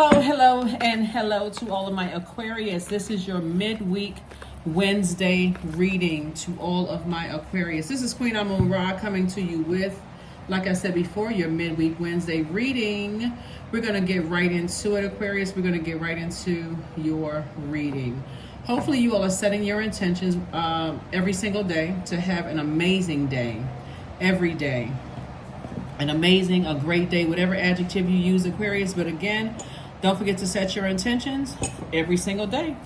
Hello, hello, and hello to all of my Aquarius. This is your midweek Wednesday reading to all of my Aquarius. This is Queen Amun Ra coming to you with, like I said before, your midweek Wednesday reading. We're going to get right into it, Aquarius. We're going to get right into your reading. Hopefully you all are setting your intentions every single day to have an amazing day, every day. An amazing, a great day, whatever adjective you use, Aquarius. But again, don't forget to set your intentions every single day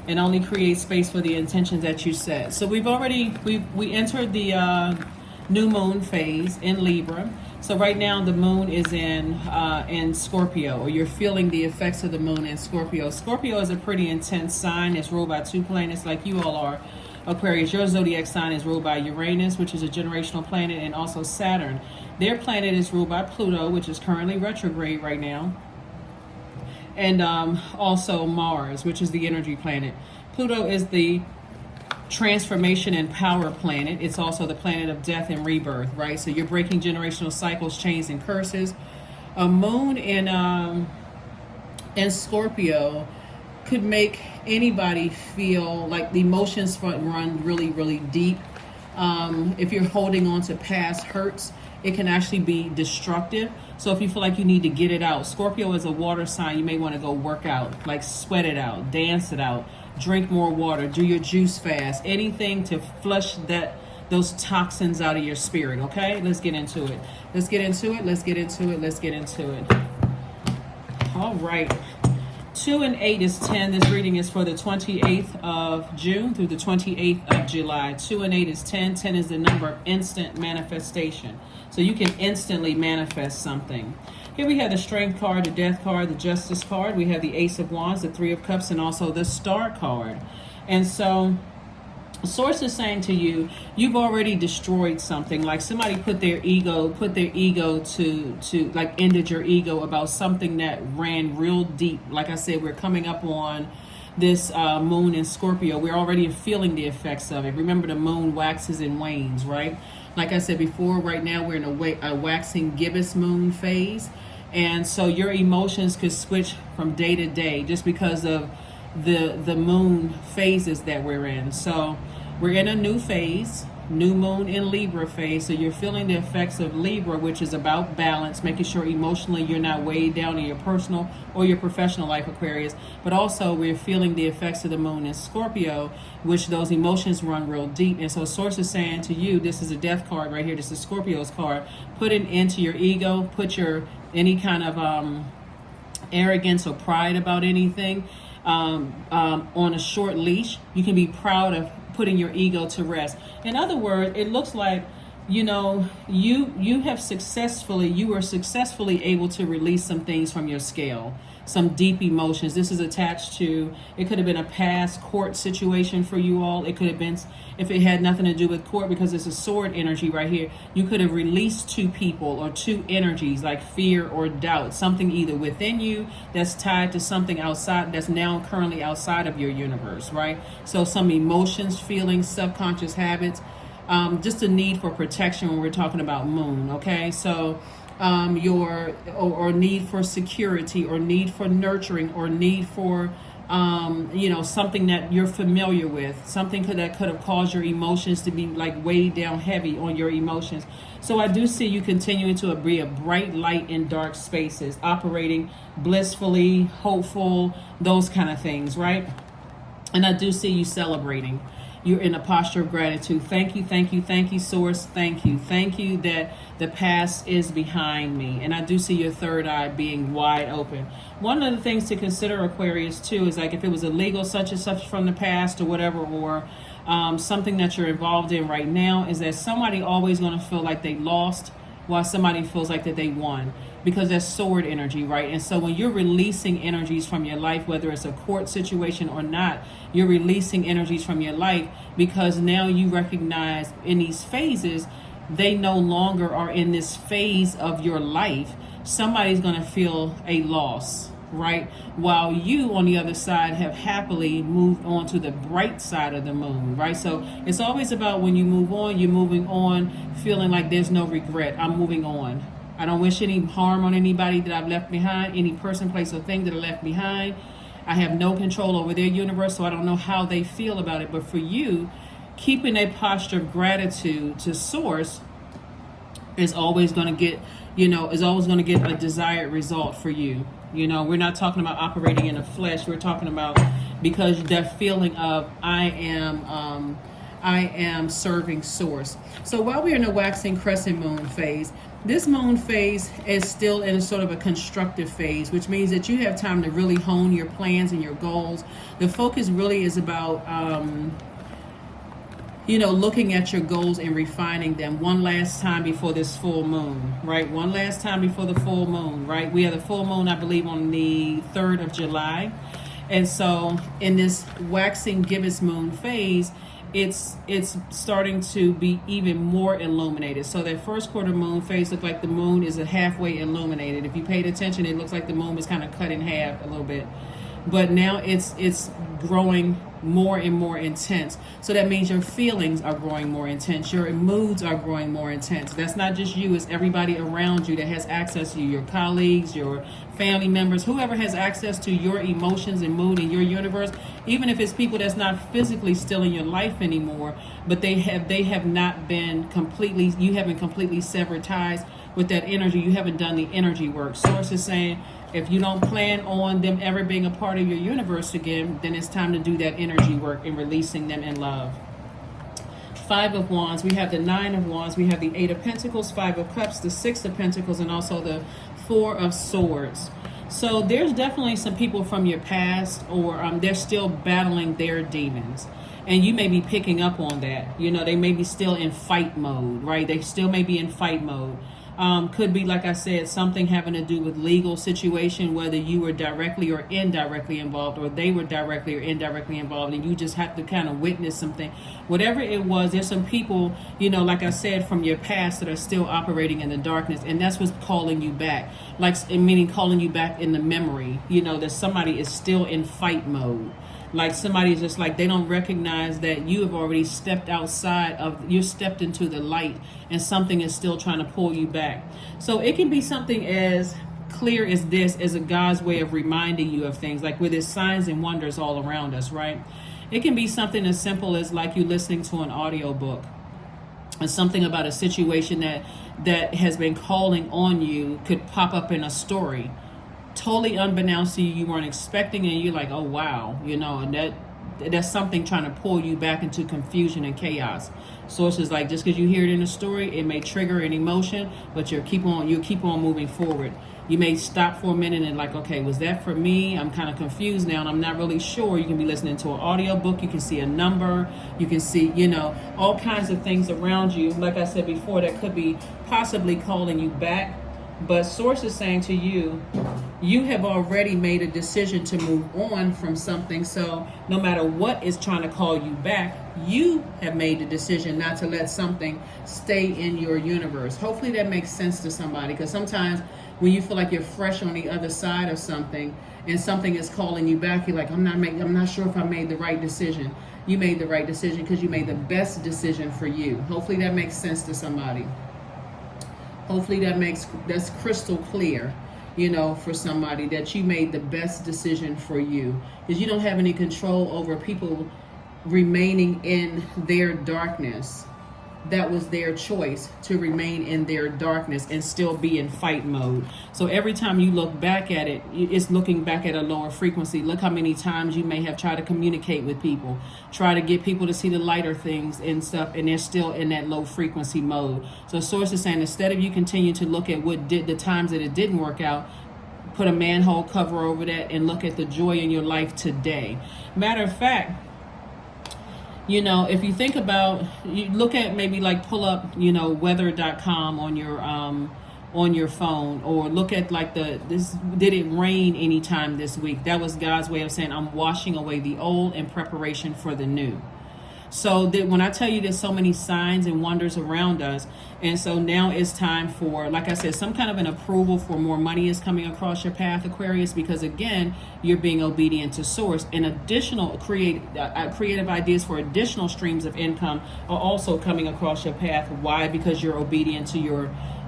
and only create space for the intentions that you set. So we entered the new moon phase in Libra. So right now the moon is in Scorpio, or you're feeling the effects of the moon in Scorpio. Scorpio is a pretty intense sign. It's ruled by two planets like you all are. Aquarius, your zodiac sign is ruled by Uranus, which is a generational planet, and also Saturn. Their planet is ruled by Pluto, which is currently retrograde right now. And also Mars, which is the energy planet. Pluto is the transformation and power planet. It's also the planet of death and rebirth, right? So you're breaking generational cycles, chains, and curses. A moon in Scorpio could make anybody feel like the emotions run really, really deep. If you're holding on to past hurts, it can actually be destructive. So if you feel like you need to get it out, Scorpio is a water sign. You may want to go work out, like sweat it out, dance it out, drink more water, do your juice fast, anything to flush those toxins out of your spirit. Okay, let's get into it. Let's get into it. Let's get into it. Let's get into it. All right. 2 and 8 is 10. This reading is for the 28th of June through the 28th of July. 2 and 8 is 10. 10 is the number of instant manifestation. So you can instantly manifest something. Here we have the Strength card, the Death card, the Justice card. We have the Ace of Wands, the Three of Cups, and also the Star card. And so Source is saying to you, you've already destroyed something. Like somebody put their ego to like ended your ego about something that ran real deep. Like I said, we're coming up on this moon in Scorpio. We're already feeling the effects of it. Remember, the moon waxes and wanes, right? Like I said before, right now we're in a waxing gibbous moon phase. And so your emotions could switch from day to day just because of the moon phases that we're in. So we're in a new phase, new moon in Libra phase. So you're feeling the effects of Libra, which is about balance, making sure emotionally you're not weighed down in your personal or your professional life, Aquarius. But also we're feeling the effects of the moon in Scorpio, which those emotions run real deep. And so Source is saying to you, this is a Death card right here. This is Scorpio's card. Put it into your ego. Put any kind of arrogance or pride about anything on a short leash. You can be proud of putting your ego to rest. In other words, it looks like, you were successfully able to release some things from your scale, some deep emotions. This is attached to, it could have been a past court situation for you all. It could have been, if it had nothing to do with court, because it's a sword energy right here, you could have released two people or two energies like fear or doubt, something either within you that's tied to something outside that's now currently outside of your universe, right? So some emotions, feelings, subconscious habits, just a need for protection when we're talking about moon, okay? So or need for security, or need for nurturing, or need for something that you're familiar with, something that could have caused your emotions to be like weighed down heavy on your emotions. So I do see you continuing to be a bright light in dark spaces, operating blissfully, hopeful, those kind of things, right? And I do see you celebrating. You're in a posture of gratitude. Thank you, thank you, thank you, Source. Thank you. Thank you that the past is behind me. And I do see your third eye being wide open. One of the things to consider, Aquarius, too, is like if it was illegal such and such from the past or whatever, or something that you're involved in right now, is that somebody always going to feel like they lost while somebody feels like that they won, because that's sword energy, right? And so when you're releasing energies from your life, whether it's a court situation or not, you're releasing energies from your life because now you recognize in these phases, they no longer are in this phase of your life. Somebody's going to feel a loss, right? While you on the other side have happily moved on to the bright side of the moon, right? So it's always about when you move on, you're moving on feeling like there's no regret. I'm moving on. I don't wish any harm on anybody that I've left behind, any person, place, or thing that I left behind. I have no control over their universe, so I don't know how they feel about it. But for you, keeping a posture of gratitude to source is always going to get, is always going to get a desired result for you. We're not talking about operating in the flesh. We're talking about because that feeling of I am serving source. So while we're in the waxing crescent moon phase, this moon phase is still in a sort of a constructive phase, which means that you have time to really hone your plans and your goals. The focus really is about, looking at your goals and refining them one last time before this full moon, right? One last time before the full moon, right? We have the full moon, I believe, on the 3rd of July. And so in this waxing gibbous moon phase, it's starting to be even more illuminated. So that first quarter moon phase looked like the moon is a halfway illuminated. If you paid attention, it looks like the moon was kind of cut in half a little bit. But now it's growing more and more intense. So that means your feelings are growing more intense. Your moods are growing more intense. That's not just you, it's everybody around you that has access to you, your colleagues, your family members, whoever has access to your emotions and mood in your universe, even if it's people that's not physically still in your life anymore, but they have not been completely, you haven't completely severed ties with that energy. You haven't done the energy work. Source is saying, if you don't plan on them ever being a part of your universe again, then it's time to do that energy work and releasing them in love. 5 of Wands, we have the 9 of Wands, we have the 8 of Pentacles, 5 of Cups, the 6 of Pentacles, and also the 4 of Swords. So there's definitely some people from your past, or they're still battling their demons. And you may be picking up on that. They may be still in fight mode, right? They still may be in fight mode. Could be, like I said, something having to do with legal situation, whether you were directly or indirectly involved, or they were directly or indirectly involved, and you just have to kind of witness something. Whatever it was, there's some people, like I said, from your past that are still operating in the darkness, and that's what's calling you back. Like, meaning calling you back in the memory, that somebody is still in fight mode. Like somebody's just like, they don't recognize that you have already stepped you stepped into the light, and something is still trying to pull you back. So it can be something as clear as this, as a God's way of reminding you of things, like with his signs and wonders all around us, right? It can be something as simple as like you listening to an audio book, or something about a situation that has been calling on you could pop up in a story. Totally unbeknownst to you, you weren't expecting, and you're like, oh wow, and that's something trying to pull you back into confusion and chaos. Sources like, just because you hear it in a story, it may trigger an emotion, but you keep on moving forward. You may stop for a minute and like, okay, was that for me? I'm kind of confused now, and I'm not really sure. You can be listening to an audio book. You can see a number. You can see, all kinds of things around you. Like I said before, that could be possibly calling you back. But Source is saying to you, you have already made a decision to move on from something. So no matter what is trying to call you back, you have made the decision not to let something stay in your universe. Hopefully that makes sense to somebody, because sometimes when you feel like you're fresh on the other side of something and something is calling you back, you're like, I'm not sure if I made the right decision. You made the right decision because you made the best decision for you. Hopefully that makes sense to somebody. Hopefully that's crystal clear, for somebody, that you made the best decision for you, because you don't have any control over people remaining in their darkness. That was their choice, to remain in their darkness and still be in fight mode. So every time you look back at it, it's looking back at a lower frequency. Look how many times you may have tried to communicate with people, try to get people to see the lighter things and stuff, and they're still in that low frequency mode. So Source is saying, instead of you continue to look at the times that it didn't work out, put a manhole cover over that and look at the joy in your life today. Matter of fact, if you think about, you look at, maybe like pull up, weather.com on your phone, or look at like did it rain anytime this week? That was God's way of saying, I'm washing away the old in preparation for the new. So that when I tell you there's so many signs and wonders around us, and so now it's time for, like I said, some kind of an approval for more money is coming across your path, Aquarius, because again, you're being obedient to Source, and additional creative ideas for additional streams of income are also coming across your path. Why? Because you're obedient to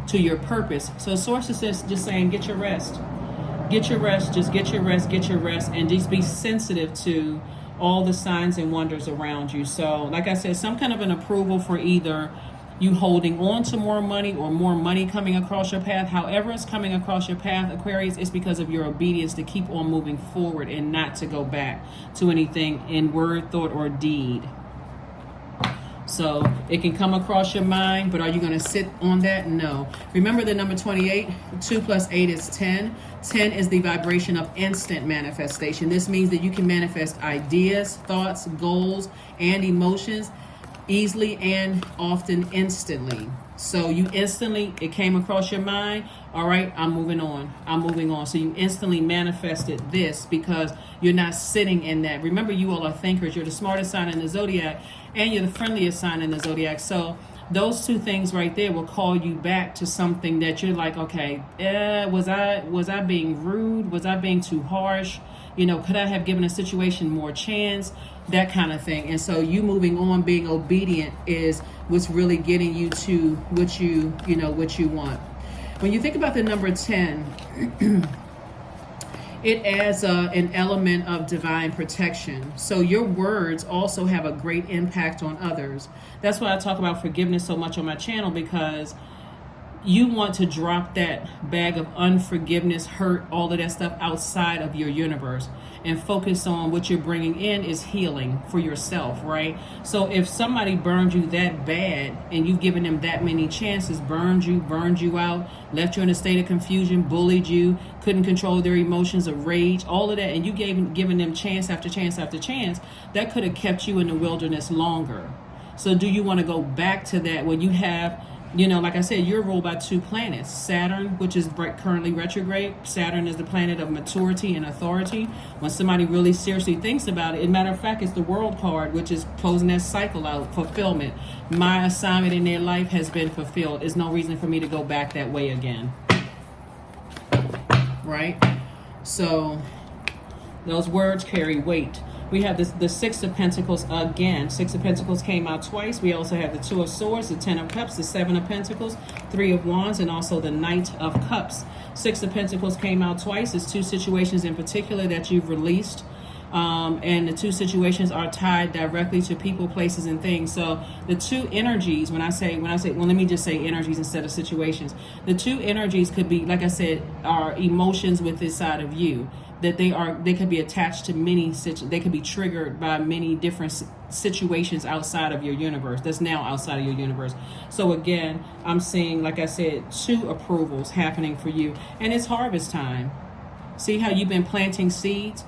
to your purpose. So source is just saying, get your rest. Get your rest, just get your rest, and just be sensitive to all the signs and wonders around you. So, like I said, some kind of an approval for either you holding on to more money or more money coming across your path. However it's coming across your path, Aquarius, it's because of your obedience to keep on moving forward and not to go back to anything in word, thought, or deed. So it can come across your mind, but are you going to sit on that? No. Remember the number 28, 2 plus 8 is 10. 10 is the vibration of instant manifestation. This means that you can manifest ideas, thoughts, goals, and emotions easily and often instantly. So you instantly, it came across your mind. All right, I'm moving on. So you instantly manifested this because you're not sitting in that. Remember, you all are thinkers. You're the smartest sign in the Zodiac and you're the friendliest sign in the Zodiac. So those two things right there will call you back to something that you're like, okay, was I being rude? Was I being too harsh? Could I have given a situation more chance? That kind of thing. And so you moving on, being obedient is what's really getting you to what you want. When you think about the number 10, it adds an element of divine protection. So your words also have a great impact on others. That's why I talk about forgiveness so much on my channel, because you want to drop that bag of unforgiveness, hurt, all of that stuff outside of your universe and focus on what you're bringing in is healing for yourself, right? So if somebody burned you that bad and you've given them that many chances, burned you out, left you in a state of confusion, bullied you, couldn't control their emotions of rage, all of that, and you given them chance after chance after chance, that could have kept you in the wilderness longer. So do you want to go back to that when you have, like I said, you're ruled by two planets. Saturn, which is currently retrograde. Saturn is the planet of maturity and authority. When somebody really seriously thinks about it, as a matter of fact, it's the World card, which is closing that cycle out, fulfillment. My assignment in their life has been fulfilled. There's no reason for me to go back that way again. Right? So those words carry weight. We have the Six of Pentacles again. Six of Pentacles came out twice. We also have the Two of Swords, the Ten of Cups, the Seven of Pentacles, Three of Wands, and also the Knight of Cups. Six of Pentacles came out twice. It's two situations in particular that you've released. And the two situations are tied directly to people, places, and things. So the two energies, when I say, well, let me just say energies instead of situations. The two energies could be, like I said, are emotions with this side of you. That they could be attached to they could be triggered by many different situations outside of your universe. That's now outside of your universe. So again, I'm seeing, like I said, two approvals happening for you. And it's harvest time. See how you've been planting seeds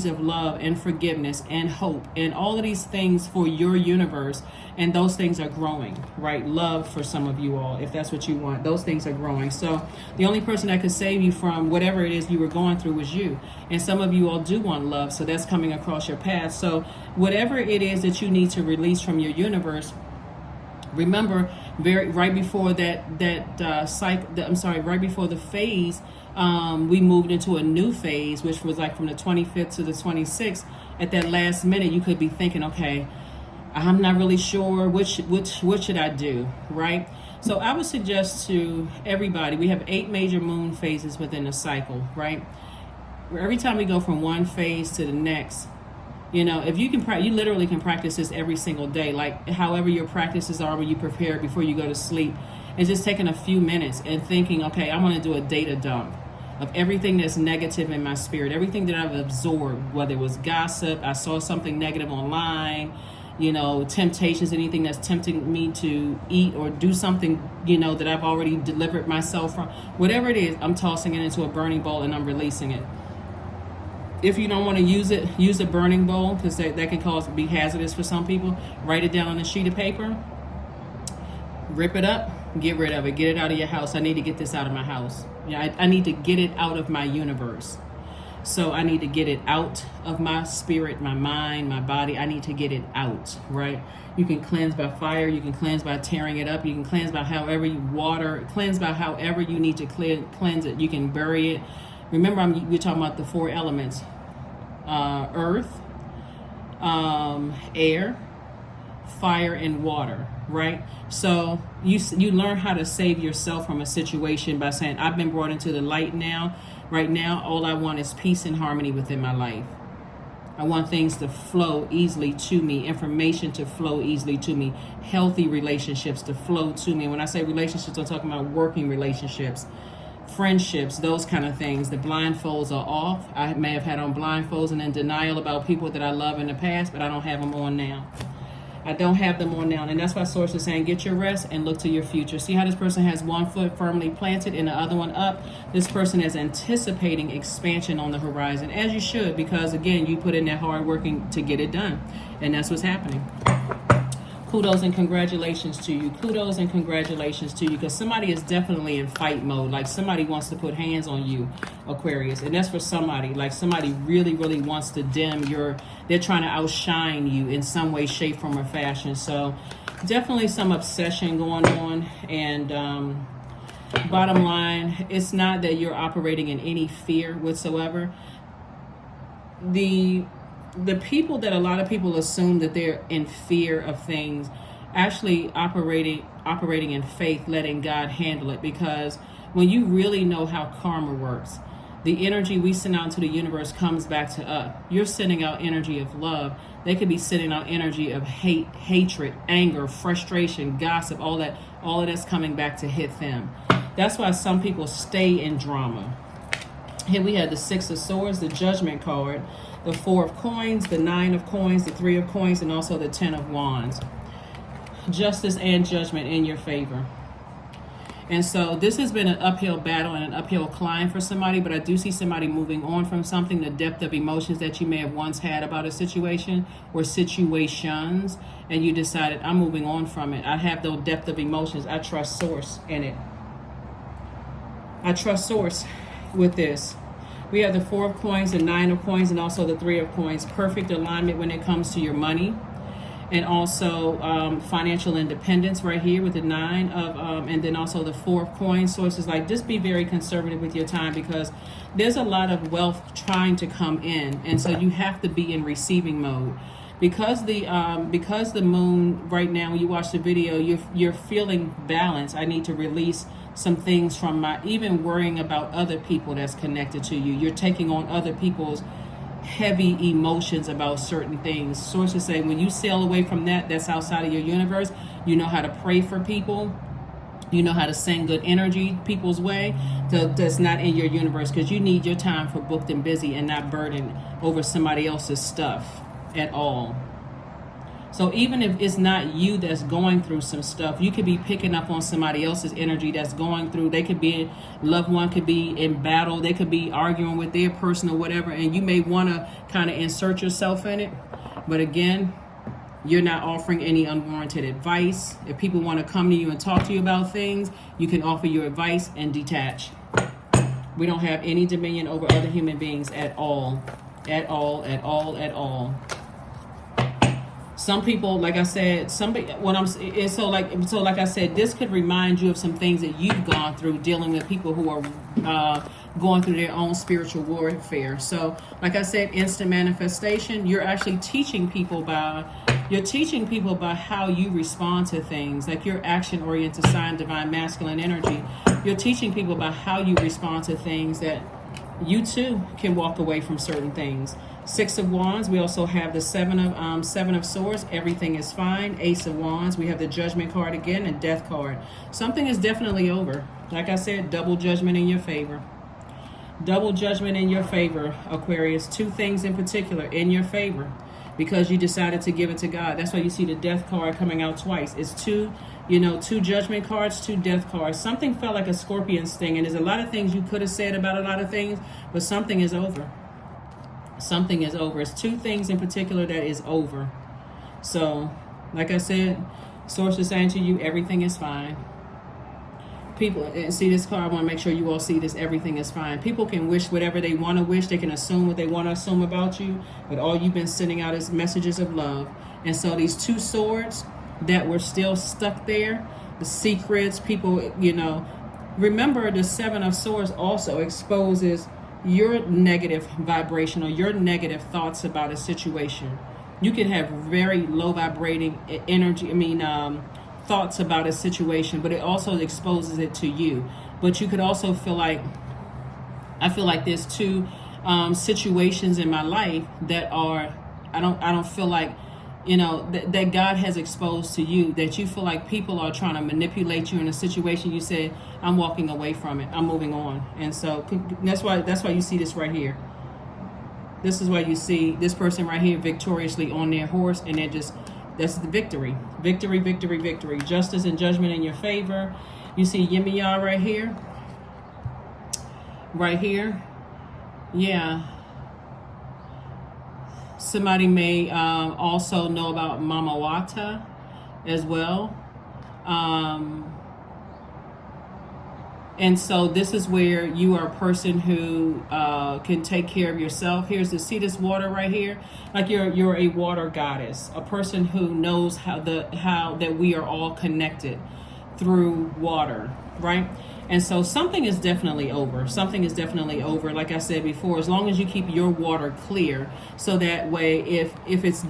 of love and forgiveness and hope and all of these things for your universe, and those things are growing, right? Love for some of you all, if that's what you want, those things are growing. So the only person that could save you from whatever it is you were going through was you, and some of you all do want love, so that's coming across your path. So whatever it is that you need to release from your universe, remember, right before right before the phase, we moved into a new phase, which was like from the 25th to the 26th. At that last minute, you could be thinking, okay, I'm not really sure what should I do, right? So I would suggest to everybody, we have 8 major moon phases within a cycle, right? Where every time we go from one phase to the next, if you can, you literally can practice this every single day, like however your practices are when you prepare before you go to sleep. It's just taking a few minutes and thinking, okay, I'm going to do a data dump of everything that's negative in my spirit, everything that I've absorbed, whether it was gossip, I saw something negative online, temptations, anything that's tempting me to eat or do something, that I've already delivered myself from. Whatever it is, I'm tossing it into a burning bowl and I'm releasing it. If you don't want to use it, use a burning bowl, because that can be hazardous for some people. Write it down on a sheet of paper, rip it up, get rid of it, get it out of your house. I need to get this out of my house. I need to get it out of my universe. So I need to get it out of my spirit, my mind, my body. I need to get it out, right? You can cleanse by fire. You can cleanse by tearing it up. You can cleanse by however you cleanse by however you need to cleanse it. You can bury it. Remember, we're talking about the 4 elements: earth, air, fire and water, right? So you learn how to save yourself from a situation by saying, I've been brought into the light now. Right now, all I want is peace and harmony within my life. I want things to flow easily to me, information to flow easily to me, healthy relationships to flow to me. When I say relationships, I'm talking about working relationships, friendships, those kind of things. The blindfolds are off. I may have had on blindfolds and in denial about people that I love in the past, but I don't have them on now. I don't have them on now. And that's why Source is saying, get your rest and look to your future. See how this person has one foot firmly planted and the other one up? This person is anticipating expansion on the horizon, as you should, because again, you put in that hard working to get it done. And that's what's happening. Kudos and congratulations to you. Kudos and congratulations to you, because somebody is definitely in fight mode. Like somebody wants to put hands on you, Aquarius. And that's for somebody. Like somebody really, really wants to dim your, they're trying to outshine you in some way, shape, form, or fashion. So definitely some obsession going on. And bottom line, it's not that you're operating in any fear whatsoever. The people that a lot of people assume that they're in fear of things, actually operating in faith, letting God handle it. Because when you really know how karma works, the energy we send out into the universe comes back to us. You're sending out energy of love. They could be sending out energy of hate, hatred, anger, frustration, gossip, all of that's coming back to hit them. That's why some people stay in drama. Here we had the Six of Swords, the Judgment card, the Four of Coins, the Nine of Coins, the Three of Coins, and also the Ten of Wands. Justice and judgment in your favor. And so this has been an uphill battle and an uphill climb for somebody, but I do see somebody moving on from something, the depth of emotions that you may have once had about a situation or situations, and you decided, I'm moving on from it. I have no depth of emotions. I trust Source in it. I trust Source with this. We have the Four of Coins, the Nine of Coins, and also the Three of Coins. Perfect alignment when it comes to your money. And also financial independence right here with the Nine of, and then also the Four of Coins. Sources like, just be very conservative with your time, because there's a lot of wealth trying to come in. And so you have to be in receiving mode. Because the moon right now, when you watch the video, you're feeling balanced. I need to release some things from my, even worrying about other people that's connected to you. You're taking on other people's heavy emotions about certain things. Sources say when you sail away from that, that's outside of your universe. You know how to pray for people. You know how to send good energy people's way that's not in your universe, because you need your time for booked and busy and not burdened over somebody else's stuff at all. So even if it's not you that's going through some stuff, you could be picking up on somebody else's energy that's going through. They could be, loved one could be in battle. They could be arguing with their person or whatever. And you may want to kind of insert yourself in it. But again, you're not offering any unwarranted advice. If people want to come to you and talk to you about things, you can offer your advice and detach. We don't have any dominion over other human beings at all. At all, at all, at all. Some people, like I said, like I said, this could remind you of some things that you've gone through dealing with people who are going through their own spiritual warfare. So, like I said, instant manifestation. You're actually teaching people by how you respond to things, like your action-oriented sign, divine masculine energy. You're teaching people about how you respond to things that you too can walk away from certain things. Six of Wands. We also have the Seven of Swords. Everything is fine. Ace of Wands. We have the Judgment card again and Death card. Something is definitely over. Like I said, double judgment in your favor. Double judgment in your favor, Aquarius. Two things in particular in your favor, because you decided to give it to God. That's why you see the Death card coming out twice. It's two Judgment cards, two Death cards. Something felt like a scorpion sting, and there's a lot of things you could have said about a lot of things, but something is over. Something is over. It's two things in particular that is over. So, like I said, Source is saying to you, everything is fine. People, and see this card, I want to make sure you all see this, everything is fine. People can wish whatever they want to wish. They can assume what they want to assume about you, but all you've been sending out is messages of love. And so these two swords that were still stuck there, the secrets, people, remember the Seven of Swords also exposes your negative vibration or your negative thoughts about a situation. You can have very low vibrating energy, thoughts about a situation, but it also exposes it to you. But you could also feel like, I feel like there's two situations in my life that are, I don't feel like, that God has exposed to you, that you feel like people are trying to manipulate you in a situation. You said, I'm walking away from it, I'm moving on. And so that's why you see this right here. This is why you see this person right here victoriously on their horse, and that's the victory. Victory, victory, victory. Justice and judgment in your favor. You see Yemiya right here. Right here. Yeah. Somebody may also know about Mama Wata as well. And so this is where you are a person who can take care of yourself. See this water right here? Like you're a water goddess, a person who knows how that we are all connected through water, right? And so something is definitely over. Something is definitely over. Like I said before, as long as you keep your water clear, so that way, if it's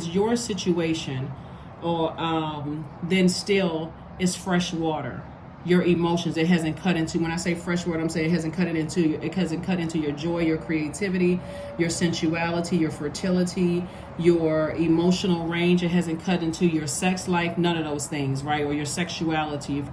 your situation, or then still it's fresh water. Your emotions, it hasn't cut into, when I say fresh water, I'm saying it hasn't cut into your joy, your creativity, your sensuality, your fertility, your emotional range. It hasn't cut into your sex life, none of those things, right? Or your sexuality.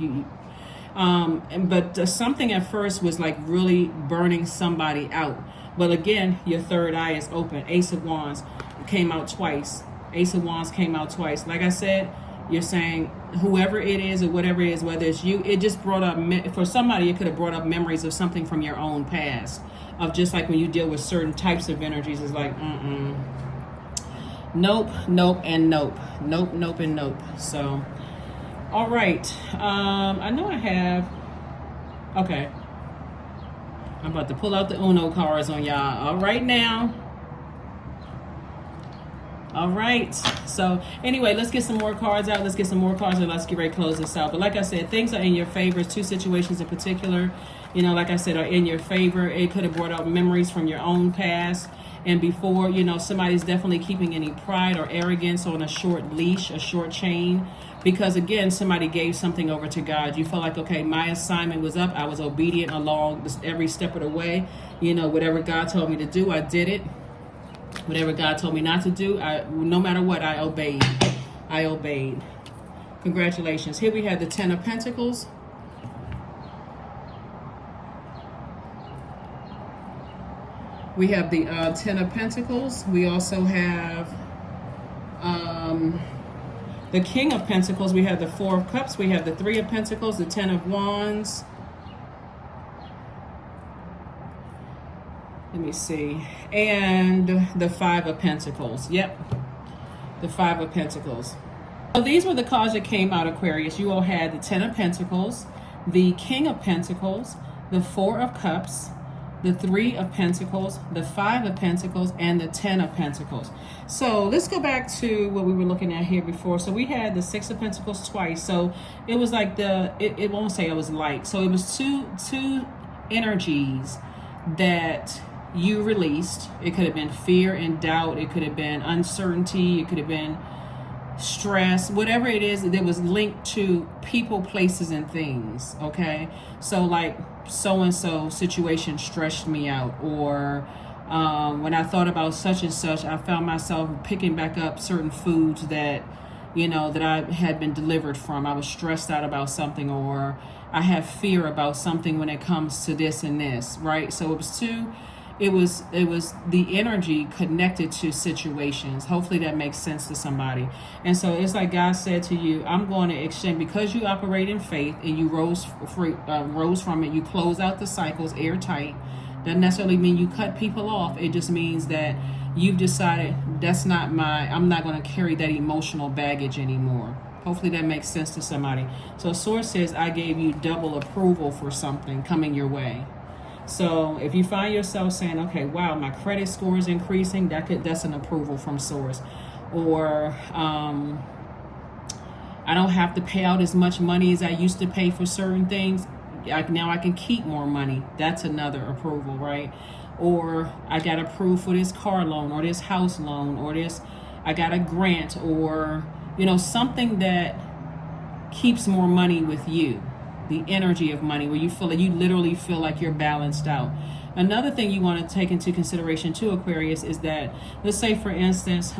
But something at first was like really burning somebody out. But again, your third eye is open. Ace of Wands came out twice. Ace of Wands came out twice. Like I said, you're saying whoever it is or whatever it is, whether it's you, it just brought up, for somebody, it could have brought up memories of something from your own past, of just like when you deal with certain types of energies. It's like, nope, nope, and nope. Nope, nope, and nope. So, all right. I know I have, okay. I'm about to pull out the Uno cards on y'all. All right now. All right. So anyway, let's get some more cards out. Let's get some more cards and let's get ready to close this out. But like I said, things are in your favor. Two situations in particular, like I said, are in your favor. It could have brought up memories from your own past. And before, somebody's definitely keeping any pride or arrogance on a short leash, a short chain. Because again, somebody gave something over to God. You felt like, okay, my assignment was up. I was obedient along every step of the way. Whatever God told me to do, I did it. Whatever God told me not to do, no matter what, I obeyed. I obeyed. Congratulations. Here we have the Ten of Pentacles. We have the Ten of Pentacles. We also have the King of Pentacles. We have the Four of Cups. We have the Three of Pentacles, the Ten of Wands. Let me see. And the Five of Pentacles. Yep. The Five of Pentacles. So these were the cards that came out, Aquarius. You all had the Ten of Pentacles, the King of Pentacles, the Four of Cups, the Three of Pentacles, the Five of Pentacles, and the Ten of Pentacles. So let's go back to what we were looking at here before. So we had the Six of Pentacles twice. So it was like it won't say it was like. So it was two energies that you released. It could have been fear and doubt. It could have been uncertainty. It could have been stress. Whatever it is, that was linked to people, places, and things. Okay, so like so-and-so situation stressed me out, or when I thought about such and such, I found myself picking back up certain foods that that I had been delivered from. I was stressed out about something, or I have fear about something when it comes to this and this, right? So it was the energy connected to situations. Hopefully that makes sense to somebody. And so it's like God said to you, I'm going to exchange, because you operate in faith and you rose from it. You close out the cycles airtight. Doesn't necessarily mean you cut people off. It just means that you've decided I'm not going to carry that emotional baggage anymore. Hopefully that makes sense to somebody. So Source says, I gave you double approval for something coming your way. So if you find yourself saying, okay, wow, my credit score is increasing, that's an approval from Source. Or I don't have to pay out as much money as I used to pay for certain things. Now I can keep more money. That's another approval, right? or I got approved for this car loan or this house loan, or this, I got a grant, or, you know, something that keeps more money with you, the energy of money, where you feel like you literally feel like you're balanced out. Another thing you want to take into consideration too, Aquarius, is that, let's say for instance,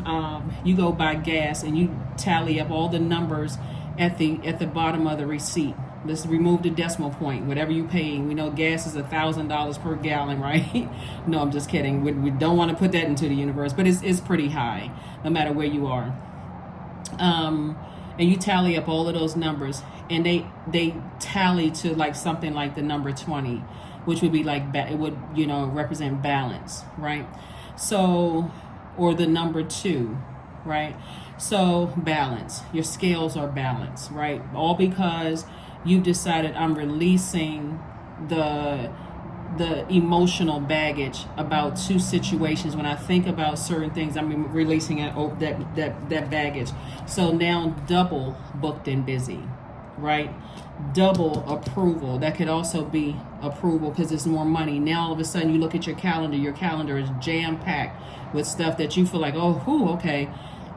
you go buy gas and you tally up all the numbers at the bottom of the receipt. Let's remove the decimal point, whatever you're paying. We know gas is $1,000 per gallon, right? No, I'm just kidding. We don't want to put that into the universe, but it's pretty high, no matter where you are. And you tally up all of those numbers, and they tally to like something like the number 20, which would be like, it would, you know, represent balance, right? So, or the number 2, right? So balance, your scales are balanced, right? All because you've decided, I'm releasing the emotional baggage about 2 situations. When I think about certain things, I'm releasing that baggage. So now double booked and busy, right? Double approval. That could also be approval because it's more money. Now all of a sudden you look at your calendar is jam-packed with stuff that you feel like, okay,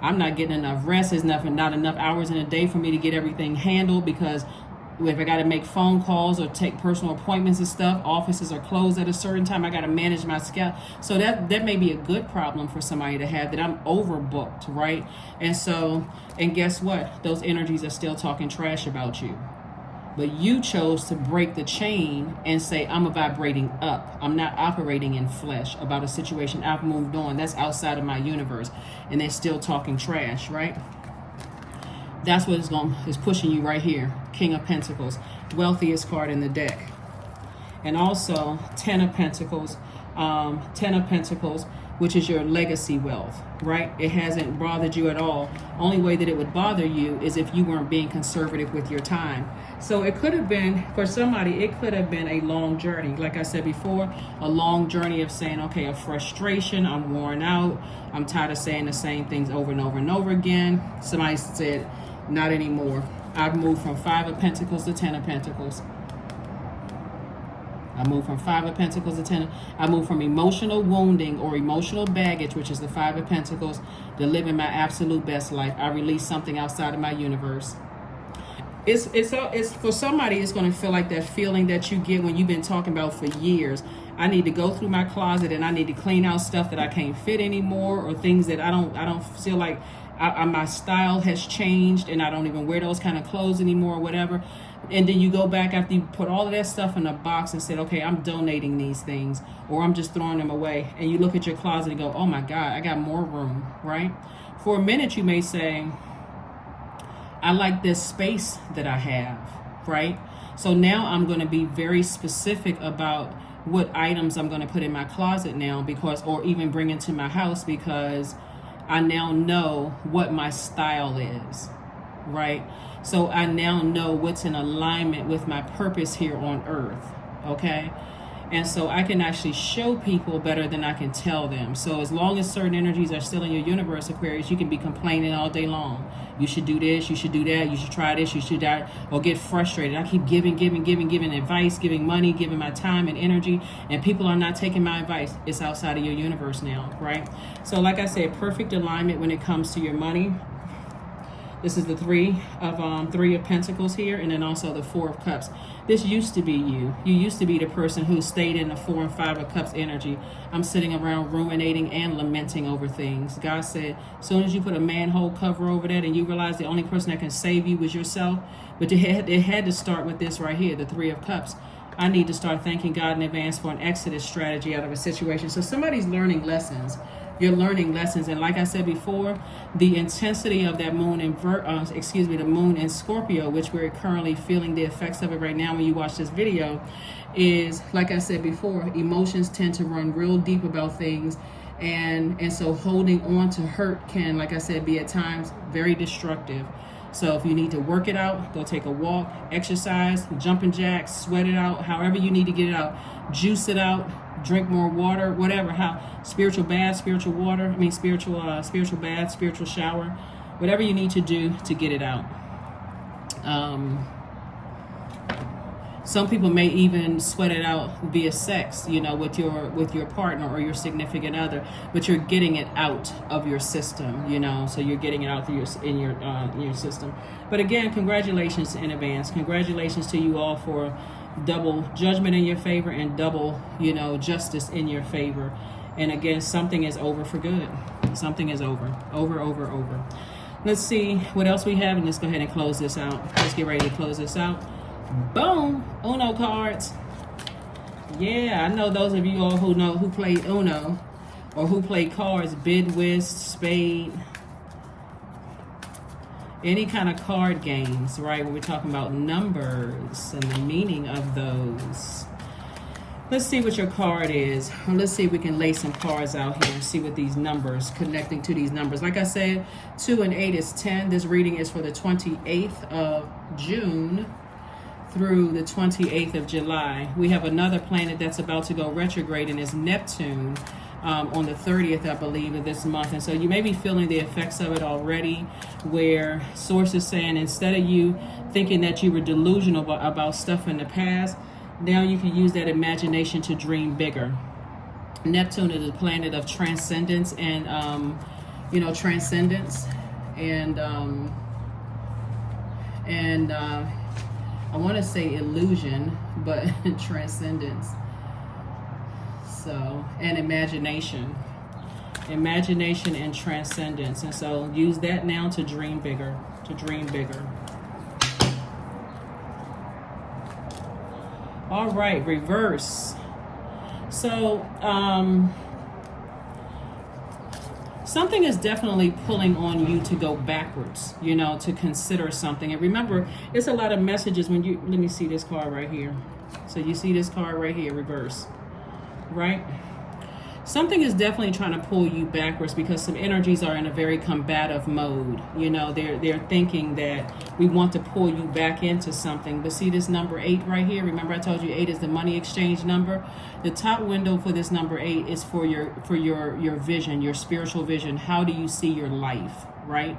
I'm not getting enough rest. There's not enough hours in a day for me to get everything handled, because if I got to make phone calls or take personal appointments and stuff, offices are closed at a certain time. I got to manage my schedule. So that may be a good problem for somebody to have, that I'm overbooked, right? And guess what? Those energies are still talking trash about you. But you chose to break the chain and say, I'm vibrating up. I'm not operating in flesh about a situation. I've moved on. That's outside of my universe. And they're still talking trash, right? That's what is pushing you right here. King of Pentacles, wealthiest card in the deck. And also 10 of Pentacles, which is your legacy wealth, right? It hasn't bothered you at all. Only way that it would bother you is if you weren't being conservative with your time. So it could have been, for somebody, it could have been a long journey. Like I said before, a long journey of saying, okay, a frustration, I'm worn out, I'm tired of saying the same things over and over and over again. Somebody said, not anymore. I've moved from 5 of Pentacles to 10 of Pentacles. I moved from 5 of Pentacles to 10. I moved from emotional wounding or emotional baggage, which is the 5 of Pentacles, to living my absolute best life. I released something outside of my universe. It's for somebody, it's going to feel like that feeling that you get when you've been talking about for years. I need to go through my closet and I need to clean out stuff that I can't fit anymore, or things that I don't feel like my style has changed and I don't even wear those kind of clothes anymore, or whatever. And then you go back after you put all of that stuff in a box and said, okay, I'm donating these things, or I'm just throwing them away. And you look at your closet and go, oh my God, I got more room, right? For a minute, you may say, I like this space that I have, right? So now I'm going to be very specific about what items I'm going to put in my closet now, or even bring into my house, because I now know what my style is, right? So I now know what's in alignment with my purpose here on earth, okay? And so I can actually show people better than I can tell them. So as long as certain energies are still in your universe, Aquarius, you can be complaining all day long. You should do this, you should do that, you should try this, you should that, or get frustrated. I keep giving advice, giving money, giving my time and energy, and people are not taking my advice. It's outside of your universe now, right? So like I said, perfect alignment when it comes to your money. This is the 3 of Pentacles here, and then also the 4 of Cups. This used to be you. You used to be the person who stayed in the 4 and 5 of Cups energy. I'm sitting around ruminating and lamenting over things. God said, as soon as you put a manhole cover over that and you realize the only person that can save you was yourself, but it had to start with this right here, the 3 of Cups. I need to start thanking God in advance for an exodus strategy out of a situation. So somebody's learning lessons. You're learning lessons, and like I said before, the intensity of that moon the moon in Scorpio, which we're currently feeling the effects of it right now when you watch this video, is, like I said before, emotions tend to run real deep about things, and so holding on to hurt can, like I said, be at times very destructive. So if you need to work it out, go take a walk, exercise, jumping jacks, sweat it out, however you need to get it out, juice it out, drink more water, whatever, spiritual bath, spiritual bath, spiritual shower, whatever you need to do to get it out. Some people may even sweat it out via sex, you know, with your partner or your significant other, but you're getting it out of your system, you know. So you're getting it out through in your system. But again, congratulations in advance. Congratulations to you all for double judgment in your favor and double, you know, justice in your favor. And again, something is over for good. Something is over. Over. Let's see what else we have, and let's go ahead and close this out. Let's get ready to close this out. Boom! Uno cards. Yeah, I know those of you all who play Uno or who play cards, bid, whist, spade, any kind of card games, right? When we're talking about numbers and the meaning of those. Let's see what your card is. Let's see if we can lay some cards out here and see what these numbers, connecting to these numbers. Like I said, 2 and 8 is 10. This reading is for the 28th of June through the 28th of July. We have another planet that's about to go retrograde, and it's Neptune on the 30th, I believe, of this month. And so you may be feeling the effects of it already, where source is saying instead of you thinking that you were delusional about stuff in the past, now you can use that imagination to dream bigger. Neptune is a planet of transcendence and, transcendence and I want to say illusion, but transcendence. So, and imagination and transcendence. And so use that now to dream bigger, All right, reverse. So, something is definitely pulling on you to go backwards, you know, to consider something. And remember, it's a lot of messages when you, let me see this card right here. So you see this card right here, reverse, right? Something is definitely trying to pull you backwards because some energies are in a very combative mode. You know, they're thinking that we want to pull you back into something. But see this number 8 right here? Remember I told you 8 is the money exchange number? The top window for this number 8 is for your vision, your spiritual vision. How do you see your life, right?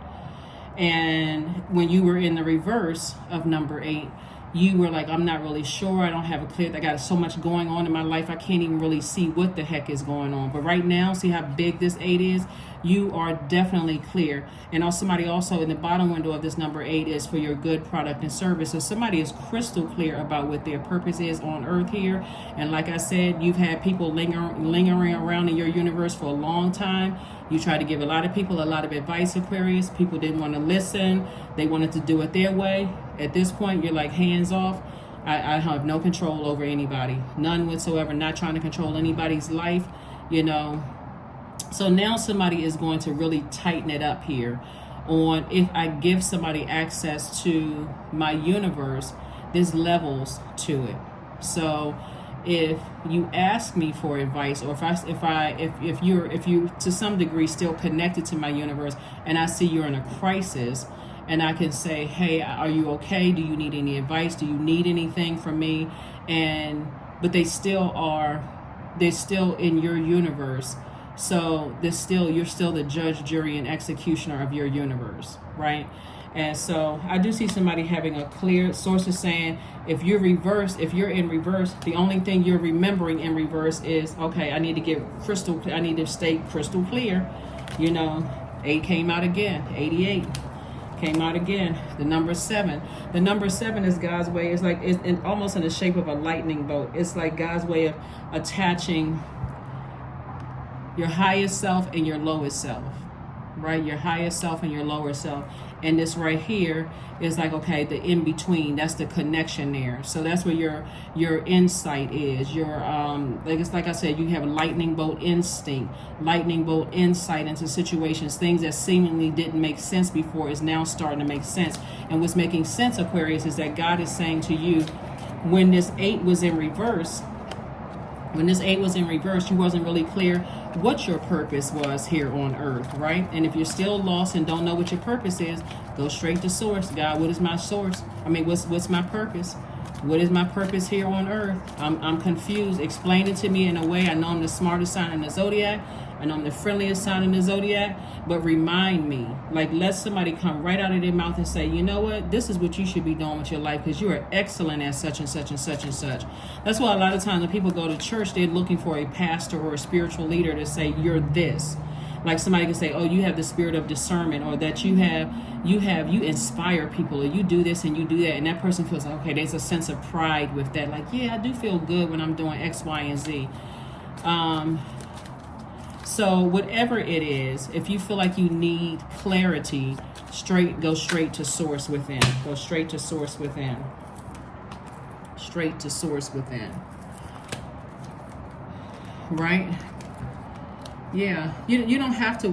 And when you were in the reverse of number 8, you were like, I'm not really sure. I don't have a clear, I got so much going on in my life. I can't even really see what the heck is going on. But right now, see how big this 8 is? You are definitely clear. And also somebody also in the bottom window of this number 8 is for your good product and service. So somebody is crystal clear about what their purpose is on earth here. And like I said, you've had people lingering around in your universe for a long time. You tried to give a lot of people a lot of advice, Aquarius. People didn't want to listen. They wanted to do it their way. At this point, you're like, hands off. I have no control over anybody. None whatsoever. Not trying to control anybody's life, you know. So now somebody is going to really tighten it up here on if I give somebody access to my universe, there's levels to it. So if you ask me for advice, or if you're to some degree still connected to my universe, and I see you're in a crisis, and I can say, hey, are you okay? Do you need any advice? Do you need anything from me? But they're still in your universe. So you're still the judge, jury, and executioner of your universe, right? And so I do see somebody having a clear source of saying, if you're in reverse, the only thing you're remembering in reverse is, okay, I need to stay crystal clear. You know, 8 came out again, 88 came out again. The number 7. The number 7 is God's way. It's like almost in the shape of a lightning bolt. It's like God's way of attaching your highest self and your lowest self, right? Your highest self and your lower self. And this right here is like, okay, the in between, that's the connection there. So that's where your insight is. Your like I said, you have a lightning bolt instinct, lightning bolt insight into situations. Things that seemingly didn't make sense before is now starting to make sense. And what's making sense, Aquarius, is that God is saying to you, when this 8 was in reverse, you wasn't really clear what your purpose was here on earth, right? And if you're still lost and don't know what your purpose is, go straight to source. God, what is my source? What's my purpose? What is my purpose here on earth? I'm confused. Explain it to me in a way. I know I'm the smartest sign in the Zodiac. I know I'm the friendliest sign in the Zodiac. But remind me, like, let somebody come right out of their mouth and say, you know what? This is what you should be doing with your life because you are excellent at such and such and such and such. That's why a lot of times when people go to church, they're looking for a pastor or a spiritual leader to say, you're this. Like somebody can say, oh, you have the spirit of discernment, or that you inspire people, or you do this and you do that. And that person feels like, okay, there's a sense of pride with that. Like, yeah, I do feel good when I'm doing X, Y, and Z. So whatever it is, if you feel like you need clarity, go straight to source within. Go straight to source within. Straight to source within. Right? Yeah, you don't have to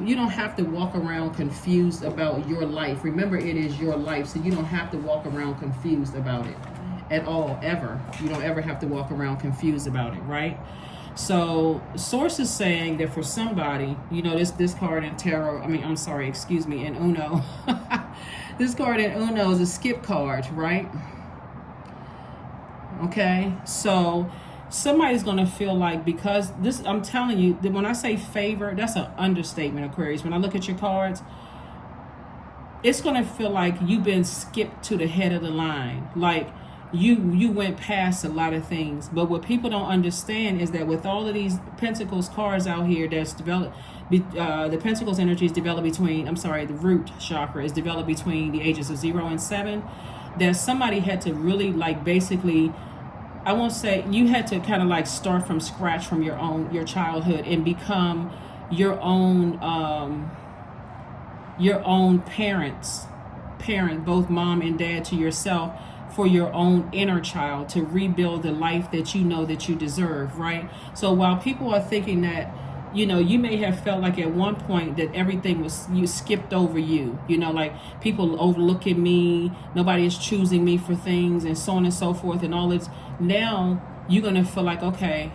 walk around confused about your life. Remember, it is your life, so you don't have to walk around confused about it at all, ever. You don't ever have to walk around confused about it, right? So source is saying that for somebody, you know, this card in tarot, in Uno, this card in Uno is a skip card, right? Okay, so somebody's going to feel like, because this, I'm telling you, that when I say favor, that's an understatement, Aquarius. When I look at your cards, it's going to feel like you've been skipped to the head of the line. Like you went past a lot of things. But what people don't understand is that with all of these Pentacles cards out here that's developed, the Pentacles energy is developed between, the root chakra is developed between the ages of 0 and 7, that somebody had to really, like, basically, I won't say, you had to kind of like start from scratch from your childhood and become your own parent, both mom and dad to yourself, for your own inner child, to rebuild the life that you know that you deserve, right? So while people are thinking that, you know, you may have felt like at one point that everything was, you skipped over you, you know, like people overlooking me, nobody is choosing me for things, and so on and so forth, and all this. Now you're going to feel like, okay,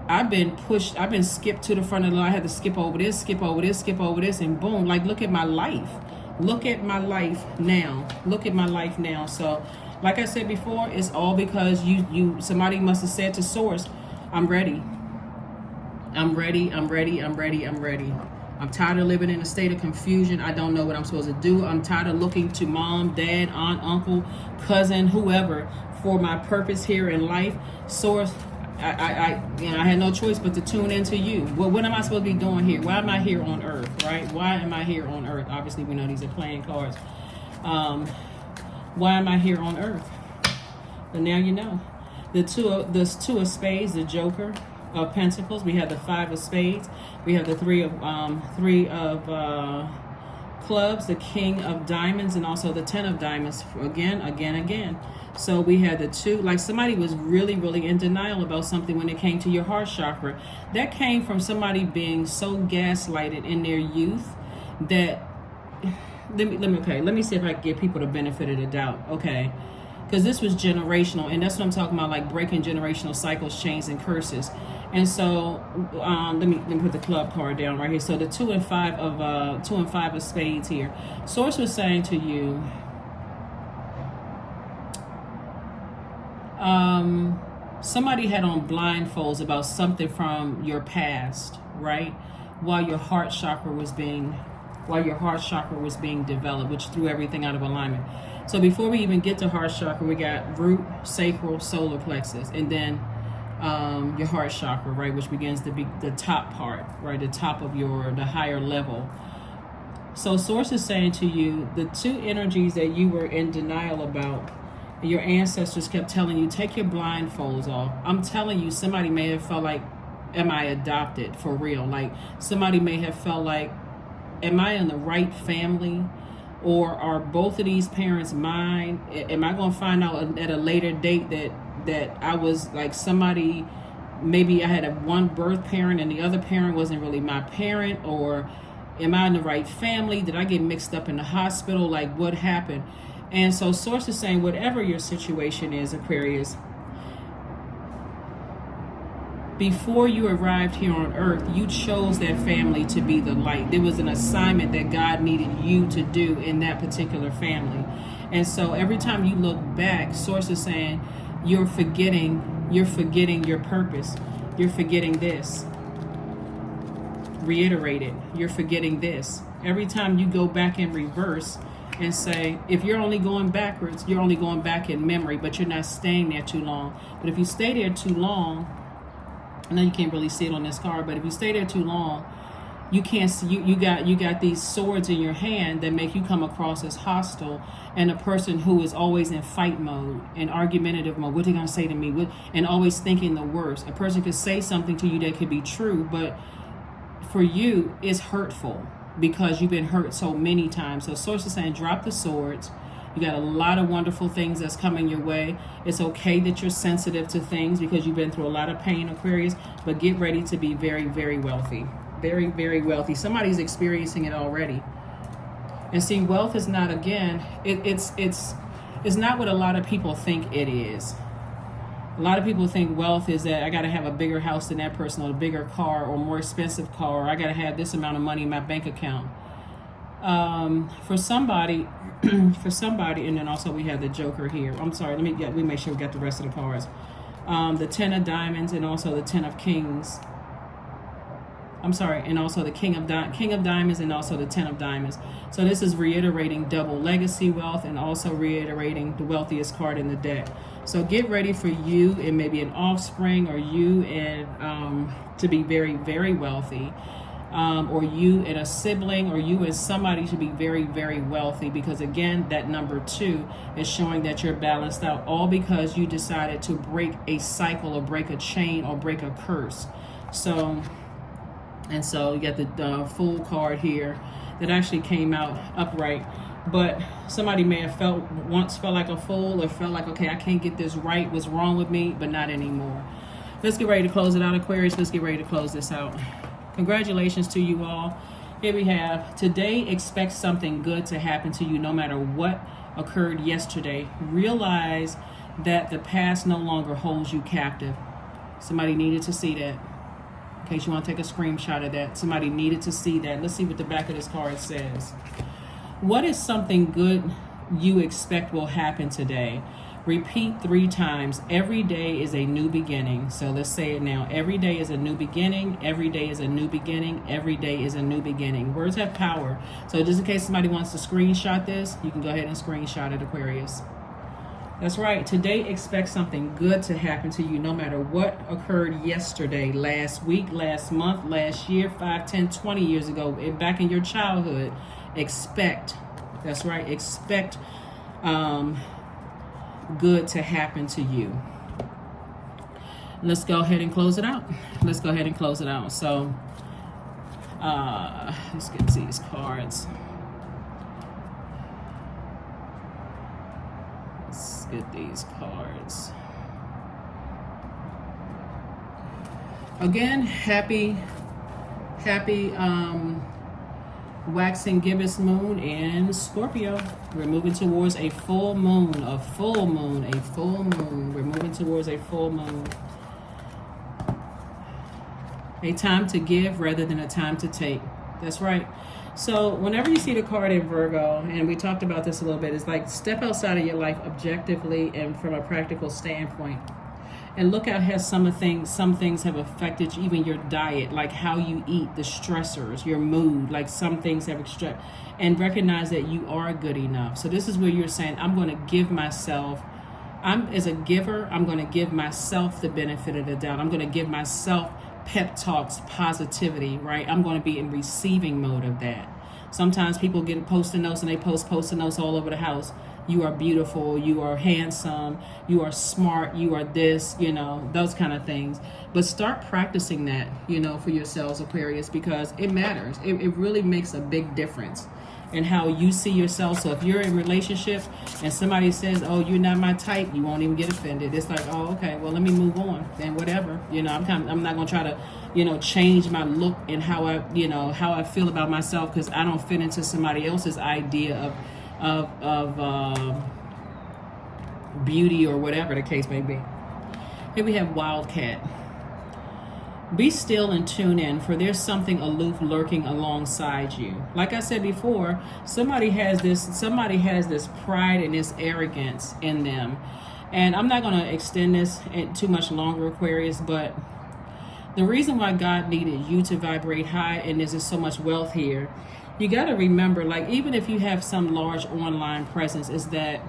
I've been pushed, I've been skipped to the front of the line. I had to skip over this, skip over this, skip over this, and boom, like, look at my life. Look at my life now. Look at my life now. So like I said before, it's all because somebody must have said to source, I'm ready. I'm ready. I'm ready. I'm ready. I'm ready. I'm tired of living in a state of confusion. I don't know what I'm supposed to do. I'm tired of looking to mom, dad, aunt, uncle, cousin, whoever for my purpose here in life. Source, I had no choice but to tune into you. Well, what am I supposed to be doing here? Why am I here on earth, right? Why am I here on earth? Obviously, we know these are playing cards. Why am I here on earth? But now you know. The two of spades, the Joker of Pentacles. We have the 5 of spades. We have the three of clubs, the King of diamonds, and also the 10 of diamonds. Again. So we had the 2, like somebody was really, really in denial about something when it came to your heart chakra. That came from somebody being so gaslighted in their youth that, let me see if I can give people the benefit of the doubt, okay? Because this was generational, and that's what I'm talking about, like breaking generational cycles, chains, and curses. And so, let me put the club card down right here. So the 2 and 5 of spades here. Source was saying to you, somebody had on blindfolds about something from your past, right? While your heart chakra was being developed, which threw everything out of alignment. So before we even get to heart chakra, we got root, sacral, solar plexus, and then your heart chakra, right, which begins to be the top part, right, the top of the higher level. So source is saying to you, the 2 energies that you were in denial about, your ancestors kept telling you, take your blindfolds off. I'm telling you, somebody may have felt like, am I adopted for real? Like somebody may have felt like, am I in the right family? Or are both of these parents mine? Am I going to find out at a later date that I was like somebody, maybe I had one birth parent and the other parent wasn't really my parent? Or am I in the right family? Did I get mixed up in the hospital? Like, what happened? And so source is saying, whatever your situation is, Aquarius, before you arrived here on earth, you chose that family to be the light. There was an assignment that God needed you to do in that particular family. And so every time you look back, source is saying you're forgetting your purpose. You're forgetting this. Reiterate it. You're forgetting this. Every time you go back in reverse and say, if you're only going backwards, you're only going back in memory, but you're not staying there too long. But if you stay there too long, I know you can't really see it on this card, but if you stay there too long, you can't see, you got these swords in your hand that make you come across as hostile, and a person who is always in fight mode and argumentative mode. What are they gonna say to me? And always thinking the worst. A person could say something to you that could be true, but for you it's hurtful because you've been hurt so many times. So source is saying drop the swords. You got a lot of wonderful things that's coming your way. It's okay that you're sensitive to things because you've been through a lot of pain, Aquarius, but get ready to be very, very wealthy. Very, very wealthy. Somebody's experiencing it already. And see, wealth is not, again, it's not what a lot of people think it is. A lot of people think wealth is that I got to have a bigger house than that person, or a bigger car, or more expensive car, or I got to have this amount of money in my bank account. For somebody, and then also we have the Joker here. I'm sorry, we make sure we got the rest of the cards. The 10 of Diamonds and also the 10 of Kings. I'm sorry, and also the King of Diamonds and also the 10 of Diamonds. So this is reiterating double legacy wealth and also reiterating the wealthiest card in the deck. So get ready for you and maybe an offspring, or you and to be very, very wealthy, or you and a sibling, or you and somebody to be very, very wealthy, because again, that number 2 is showing that you're balanced out, all because you decided to break a cycle or break a chain or break a curse. So you got the Fool card here that actually came out upright. But somebody may have once felt like a fool, or felt like, okay, I can't get this right. What's wrong with me? But not anymore. Let's get ready to close it out, Aquarius. Let's get ready to close this out. Congratulations to you all. Here we have, today expect something good to happen to you no matter what occurred yesterday. Realize that the past no longer holds you captive. Somebody needed to see that. In case you want to take a screenshot of that. Somebody needed to see that. Let's see what the back of this card says. What is something good you expect will happen today? Repeat 3 times. Every day is a new beginning. So let's say it now. Every day is a new beginning. Every day is a new beginning. Every day is a new beginning. Words have power. So just in case somebody wants to screenshot this, you can go ahead and screenshot it, Aquarius. That's right. Today, expect something good to happen to you no matter what occurred yesterday, last week, last month, last year, 5, 10, 20 years ago, back in your childhood. Expect. That's right. Expect good to happen to you. Let's go ahead and close it out. So let's get these cards. Get these cards. Again, happy waxing gibbous moon in Scorpio. We're moving towards a full moon, We're moving towards a full moon. A time to give rather than a time to take. That's right. So whenever you see the card in Virgo, and we talked about this a little bit, it's like step outside of your life objectively and from a practical standpoint, and look at how some things have affected you, even your diet, like how you eat, the stressors, your mood, like some things have and recognize that you are good enough. So this is where you're saying, I'm going to give myself, as a giver, I'm going to give myself the benefit of the doubt. I'm going to give myself pep talks, positivity, right? I'm going to be in receiving mode of that. Sometimes people get post-it notes and they post post-it notes all over the house. You are beautiful, you are handsome, you are smart, you are this, those kind of things. But start practicing that, for yourselves, Aquarius, because it matters. It really makes a big difference in how you see yourself. So if you're in a relationship and somebody says, oh, you're not my type, you won't even get offended. It's like, oh, okay, well, let me move on. Then whatever. I'm not going to try to, change my look and how I feel about myself because I don't fit into somebody else's idea of beauty or whatever the case may be. Here we have Wildcat. Be still and tune in, for there's something aloof lurking alongside you. Like I said before, somebody has this pride and this arrogance in them. And I'm not going to extend this too much longer, Aquarius, but the reason why God needed you to vibrate high, and there's just so much wealth here, you got to remember, like, even if you have some large online presence, is that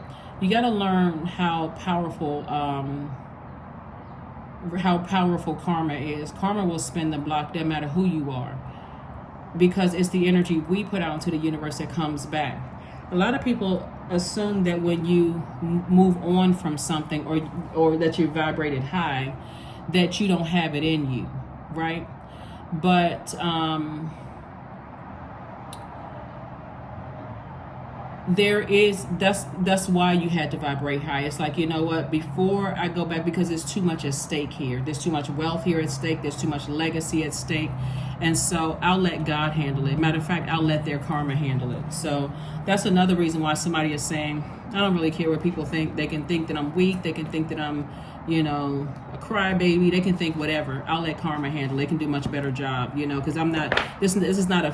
you got to learn how powerful karma is. Karma will spin the block, no matter who you are, because it's the energy we put out into the universe that comes back. A lot of people assume that when you move on from something, or that you vibrated high, that you don't have it in you, right? But that's why you had to vibrate high. It's like, you know what, before I go back, because there's too much at stake here. There's too much wealth here at stake. There's too much legacy at stake. And so I'll let God handle it. Matter of fact, I'll let their karma handle it. So that's another reason why somebody is saying, I don't really care what people think. They can think that I'm weak. They can think that I'm, a crybaby. They can think whatever. I'll let karma handle it. They can do a much better job, because I'm not, this is not a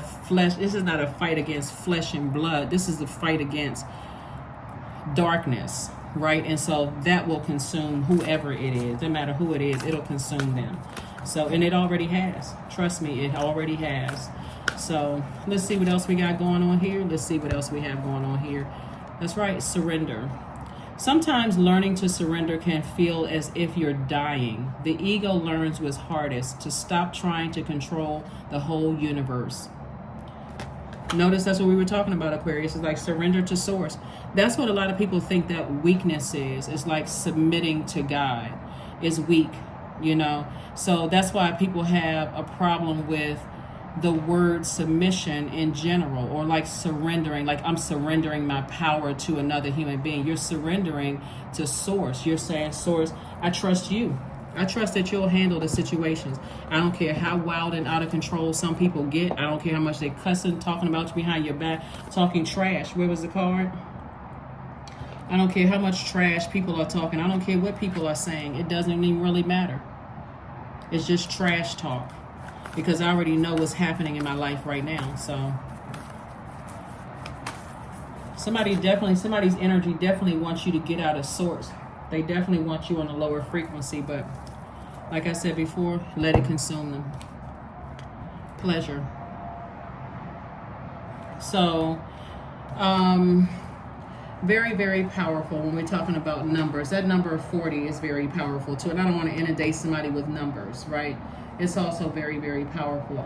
fight against flesh and blood. This is a fight against darkness, right? And so that will consume whoever it is. No matter who it is, it'll consume them. So, and it already has. Trust me, it already has. So let's see what else we got going on here. Let's see what else we have going on here. That's right, surrender. Sometimes learning to surrender can feel as if you're dying. The ego learns what's hardest: to stop trying to control the whole universe. Notice that's what we were talking about, Aquarius. It's like surrender to source. That's what a lot of people think that weakness is. It's like submitting to God is weak, So that's why people have a problem with the word submission in general, or like surrendering, like I'm surrendering my power to another human being. You're surrendering to source. You're saying, source, I trust you. I trust that you'll handle the situations. I don't care how wild and out of control some people get. I don't care how much they cussing, talking about you behind your back, talking trash. Where was the card? I don't care how much trash people are talking. I don't care what people are saying. It doesn't even really matter. It's just trash talk, because I already know what's happening in my life right now. So somebody's energy definitely wants you to get out of source. They definitely want you on a lower frequency, but like I said before, let it consume them. Pleasure. So very, very powerful when we're talking about numbers. That number 40 is very powerful too. And I don't want to inundate somebody with numbers, right? It's also very, very powerful.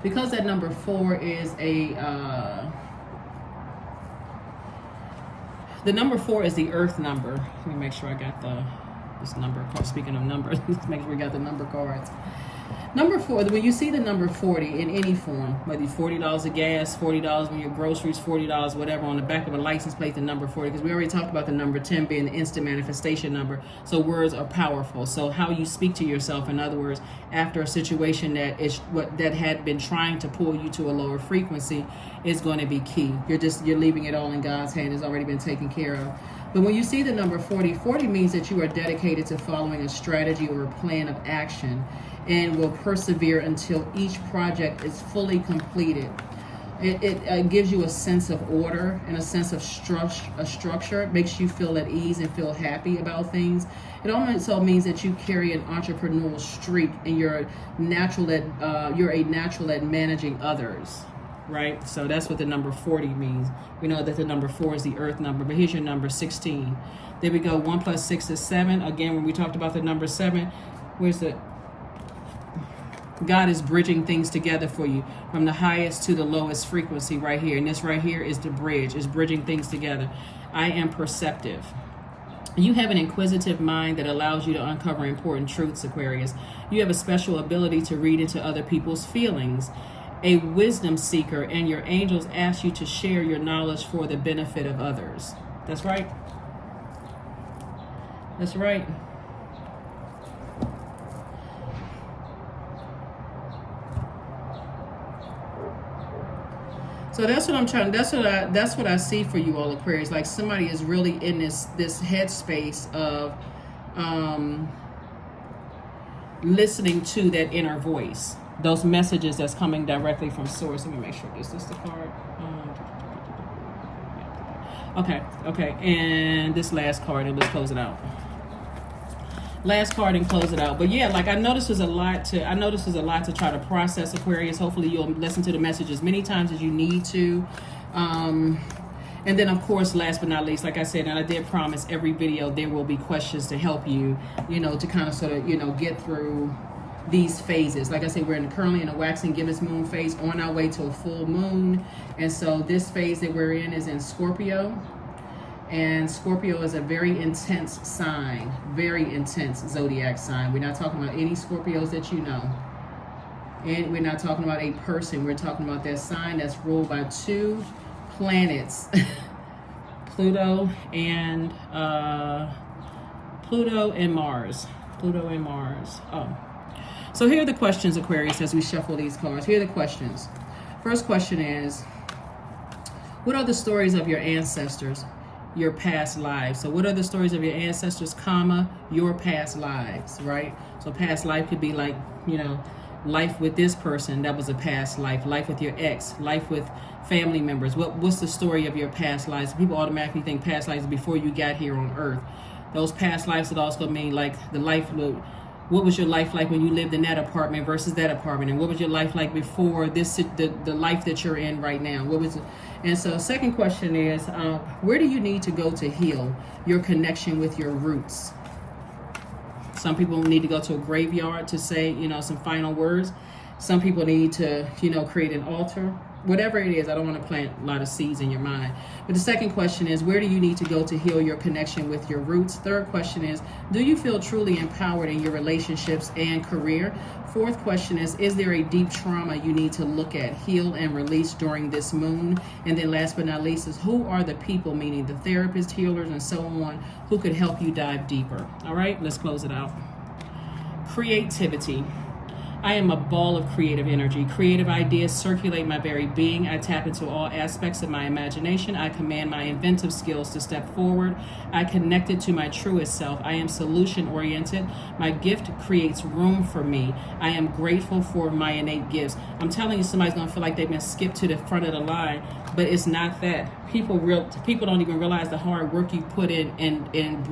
Because that number 4 is the number 4 is the earth number. Let me make sure I got this number. Speaking of numbers, let's make sure we got the number cards. Number 4, when you see the number 40 in any form, whether it's $40 of gas, $40 when your groceries, $40, whatever, on the back of a license plate, the number 40, because we already talked about the number 10 being the instant manifestation number. So words are powerful. So how you speak to yourself, in other words, after a situation that had been trying to pull you to a lower frequency, is going to be key. You're leaving it all in God's hand. It's already been taken care of. But when you see the number 40, 40 means that you are dedicated to following a strategy or a plan of action, and will persevere until each project is fully completed. It gives you a sense of order and a sense of structure. It makes you feel at ease and feel happy about things. It also means that you carry an entrepreneurial streak, and you're a natural at managing others, right? So that's what the number 40 means. We know that the number 4 is the earth number, but here's your number 16. There we go. 1 plus 6 is 7. Again, when we talked about the number 7, where's the God is bridging things together for you from the highest to the lowest frequency right here. And this right here is the bridge, is bridging things together. I am perceptive. You have an inquisitive mind that allows you to uncover important truths, Aquarius. You have a special ability to read into other people's feelings. A wisdom seeker, and your angels ask you to share your knowledge for the benefit of others. That's right. That's right. So that's what I'm trying. That's what I see for you all, Aquarius. Like somebody is really in this headspace of listening to that inner voice, those messages that's coming directly from source. Let me make sure this is the card. Okay, and this last card, and let's close it out. Last card and close it out. But yeah, like I noticed there's a lot to try to process, Aquarius. Hopefully you'll listen to the message as many times as you need to. And then, of course, last but not least, like I said, and I did promise every video there will be questions to help you, to kind of sort of, get through these phases. Like I said, we're currently in a waxing gibbous moon phase on our way to a full moon. And so this phase that we're in is in Scorpio. And Scorpio is a very intense sign, very intense zodiac sign. We're not talking about any Scorpios that you know. And we're not talking about a person. We're talking about that sign that's ruled by two planets, Pluto and Mars. Oh, so here are the questions, Aquarius, as we shuffle these cards. Here are the questions. First question is, what are the stories of your ancestors, your past lives? So what are the stories of your ancestors, comma, your past lives, right? So past life could be like, life with this person, that was a past life. Life with your ex, life with family members. What's the story of your past lives? People automatically think past lives before you got here on earth. Those past lives would also mean like the life, what was your life like when you lived in that apartment versus that apartment? And what was your life like before this, the life that you're in right now? What was it? And so second question is, where do you need to go to heal your connection with your roots? Some people need to go to a graveyard to say, some final words. Some people need to, create an altar. Whatever it is, I don't want to plant a lot of seeds in your mind. But the second question is, where do you need to go to heal your connection with your roots? Third question is, do you feel truly empowered in your relationships and career? Fourth question is there a deep trauma you need to look at, heal, and release during this moon? And then last but not least is, who are the people, meaning the therapists, healers, and so on, who could help you dive deeper? All right, let's close it out. Creativity. I am a ball of creative energy. Creative ideas circulate my very being. I tap into all aspects of my imagination. I command my inventive skills to step forward. I connected to my truest self. I am solution-oriented. My gift creates room for me. I am grateful for my innate gifts. I'm telling you, somebody's going to feel like they've been skipped to the front of the line, but it's not that. People don't even realize the hard work you put in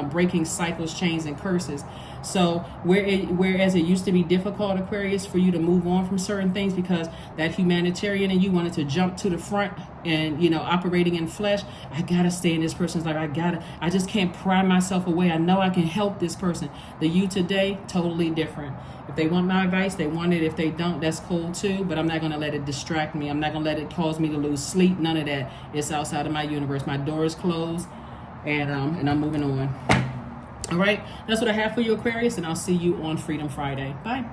breaking cycles, chains, and curses. So whereas it used to be difficult, Aquarius, for you to move on from certain things because that humanitarian and you wanted to jump to the front and, operating in flesh, I got to stay in this person's life. I just can't pry myself away. I know I can help this person. The you today, totally different. If they want my advice, they want it. If they don't, that's cool too. But I'm not going to let it distract me. I'm not going to let it cause me to lose sleep. None of that. It's outside of my universe. My door is closed and I'm moving on. All right, that's what I have for you, Aquarius, and I'll see you on Freedom Friday. Bye.